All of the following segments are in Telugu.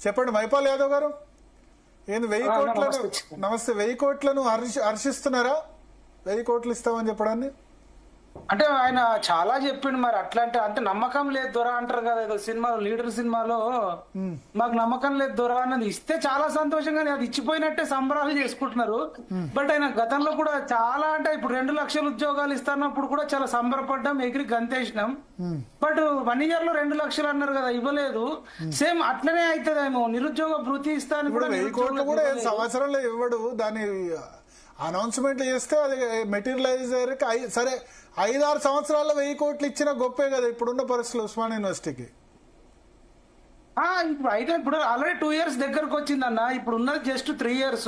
చెప్పండి మైపాల్ యాదవ్ గారు, ఏంది 1000 కోట్లను నమస్తే 1000 కోట్లను హర్షిస్తున్నారా? 1000 కోట్లు ఇస్తామని చెప్పడాన్ని అంటే ఆయన చాలా చెప్పిండు. మరి అట్లా అంటే నమ్మకం లేదు దొర అంటారు కదా, ఏదో సినిమాలో లీడర్ సినిమాలో మాకు నమ్మకం లేదు దొర అన్నది ఇస్తే చాలా సంతోషంగా అది ఇచ్చిపోయినట్టే సంబరాలు చేసుకుంటున్నారు. బట్ ఆయన గతంలో కూడా చాలా అంటే ఇప్పుడు 2 లక్షల ఉద్యోగాలు ఇస్తున్నప్పుడు కూడా చాలా సంబరపడ్డాం, ఎగిరి గంతేసినాం. బట్ 1 year లో 2 లక్షలు అన్నారు కదా, ఇవ్వలేదు. సేమ్ అట్లనే అవుతుందేమో నిరుద్యోగ భృతి ఇస్తాను కూడా 1000 కోట్లు కూడా సంవత్సరంలో ఇవ్వడు. దాని అనౌన్స్మెంట్ చేస్తే అది మెటీరియలైజ్ అయ్యాక సరే 5-6 సంవత్సరాల్లో 1000 కోట్లు ఇచ్చిన గొప్పే కదా ఇప్పుడున్న పరిస్థితులు ఉస్మానియా యూనివర్సిటీకి. ఇప్పుడు అయితే ఇప్పుడు ఆల్రెడీ 2 years దగ్గరకు వచ్చిందన్న. ఇప్పుడు ఉన్నది just 3 years.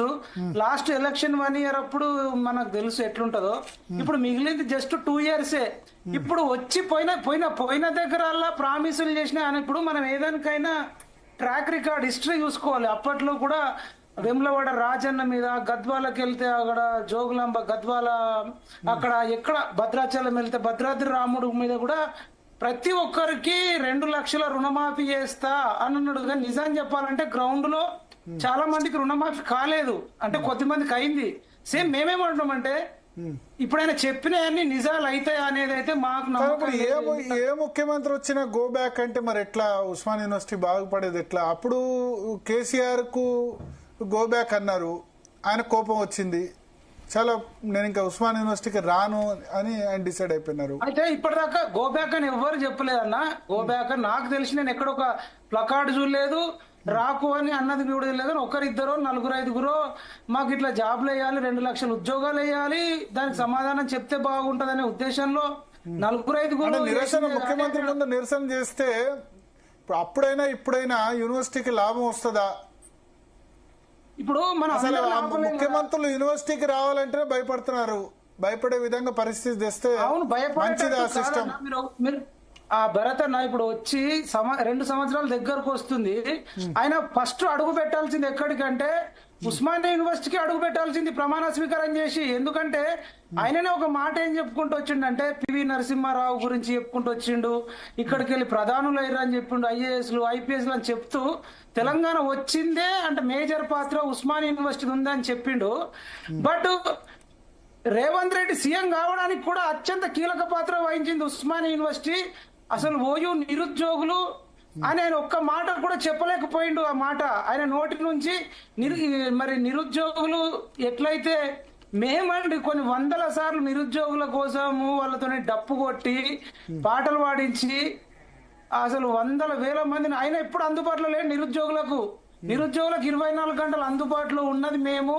Last election 1 year అప్పుడు మనకు తెలుసు ఎట్లుంటదో. ఇప్పుడు మిగిలింది జస్ట్ 2 years. ఇప్పుడు వచ్చి పోయిన దగ్గర ప్రామిసులు చేసిన ఇప్పుడు మనం ఏదానికైనా ట్రాక్ రికార్డ్ హిస్టరీ చూసుకోవాలి. అప్పట్లో కూడా వెమ్లవాడ రాజన్న మీద, గద్వాలకి వెళ్తే అక్కడ జోగులాంబ గద్వాల, అక్కడ ఎక్కడ భద్రాచలం వెళ్తే భద్రాద్రి రాముడు మీద కూడా ప్రతి ఒక్కరికి 2 లక్షల రుణమాఫీ చేస్తా అన్నాడు. కానీ నిజాన్ని చెప్పాలంటే గ్రౌండ్ లో చాలా మందికి రుణమాఫీ కాలేదు, అంటే కొద్దిమందికి అయింది. సేమ్ మేమేమంటున్నామంటే ఇప్పుడు ఆయన చెప్పినవన్నీ నిజాలు అవుతాయి అనేది అయితే మాకు నమ్మకం. ఏ ముఖ్యమంత్రి వచ్చినా గో బ్యాక్ అంటే మరి ఎట్లా ఉస్మానియా యూనివర్సిటీ బాగుపడేది ఎట్లా? అప్పుడు కేసీఆర్ కు గో బ్యాక్ అన్నారు, ఆయన కోపం వచ్చింది, చాలా నేను ఇంకా ఉస్మానియా యూనివర్సిటీకి రాను అని ఆయన డిసైడ్ అయిపోయినారు. అయితే ఇప్పటిదాకా గో బ్యాక్ అని ఎవ్వరు చెప్పలేదన్న. గో బ్యాక్ అని నాకు తెలిసి నేను ఎక్కడ ఒక ప్లకార్డ్ చూడలేదు, రాకు అని అన్నది కూడా లేదు. 1-2 4-5 మాకు ఇట్లా జాబ్లు వేయాలి, 2 లక్షల ఉద్యోగాలు వేయాలి, దానికి సమాధానం చెప్తే బాగుంటది అనే ఉద్దేశంలో 4-5 నిరసన ముఖ్యమంత్రి ముందు నిరసన చేస్తే అప్పుడైనా ఇప్పుడైనా యూనివర్సిటీకి లాభం వస్తుందా? ఇప్పుడు మన ముఖ్యమంత్రులు యూనివర్సిటీకి రావాలంటే భయపడుతున్నారు. భయపడే విధంగా పరిస్థితి తెస్తే మంచిది ఆ సిస్టమ్. భరత్ అన్న ఇప్పుడు వచ్చి 2 సంవత్సరాల దగ్గరకు వస్తుంది. ఆయన ఫస్ట్ అడుగు పెట్టాల్సింది ఎక్కడికంటే ఉస్మానియా యూనివర్సిటీకి అడుగు పెట్టాల్సింది ప్రమాణ స్వీకారం చేసి. ఎందుకంటే ఆయననే ఒక మాట ఏం చెప్పుకుంటూ వచ్చిండంటే పివి నరసింహారావు గురించి చెప్పుకుంటూ వచ్చిండు, ఇక్కడికి వెళ్ళి ప్రధానులు అయ్యారని చెప్పిండు, ఐఏఎస్లు ఐపీఎస్లు అని చెప్తూ తెలంగాణ వచ్చిందే అంటే మేజర్ పాత్ర ఉస్మానియా యూనివర్సిటీ ఉందని చెప్పిండు. బట్ రేవంత్ రెడ్డి సీఎం కావడానికి కూడా అత్యంత కీలక పాత్ర వహించింది ఉస్మానియా యూనివర్సిటీ. అసలు ఓయూ నిరుద్యోగులు అని ఆయన ఒక్క మాట కూడా చెప్పలేకపోయిండు. ఆ మాట ఆయన నోటి నుంచి మరి నిరుద్యోగులు ఎట్లయితే మేమండి కొన్ని 100 సార్లు నిరుద్యోగుల కోసము వాళ్ళతోనే డప్పు కొట్టి పాటలు పాడించి అసలు 100,000 మందిని ఆయన ఎప్పుడు అందుబాటులో లేని నిరుద్యోగులకు 24 గంటలు అందుబాటులో ఉన్నది మేము,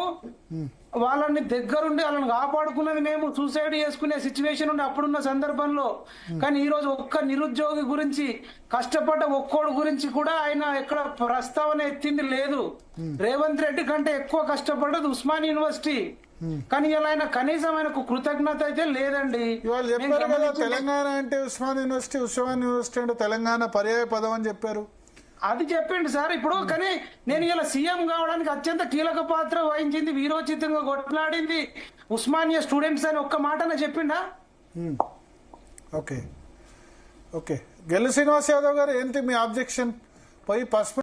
వాళ్ళని దగ్గరుండి వాళ్ళని కాపాడుకున్నది మేము, సూసైడ్ చేసుకునే సిచ్యువేషన్ ఉండే అప్పుడున్న సందర్భంలో. కానీ ఈ రోజు ఒక్క నిరుద్యోగి గురించి, కష్టపడ్డ ఒక్కోడు గురించి కూడా ఆయన ఎక్కడ ప్రస్తావన ఎత్తింది లేదు. రేవంత్ రెడ్డి కంటే ఎక్కువ కష్టపడ్డది ఉస్మానియా యూనివర్సిటీ. కానీ ఇలా ఆయన కనీసం ఆయనకు కృతజ్ఞత అయితే లేదండి. ఇవాళ చెప్పారు కదా తెలంగాణ అంటే ఉస్మానియా యూనివర్సిటీ, ఉస్మానియా యూనివర్సిటీ అంటే తెలంగాణ పర్యాయ పదం అని చెప్పారు. అది చెప్పిండు సార్. ఇప్పుడు కానీ నేను ఇలా సీఎం కావడానికి అత్యంత కీలక పాత్ర వహించింది, వీరోచితంగా కొట్లాడింది ఉస్మానియా స్టూడెంట్స్ అని ఒక్క మాటనే చెప్పిండా? ఓకే ఓకే గెల్లు శ్రీనివాస్ యాదవ్ గారు, ఏంటి మీ ఆబ్జెక్షన్? పోయి పసుపు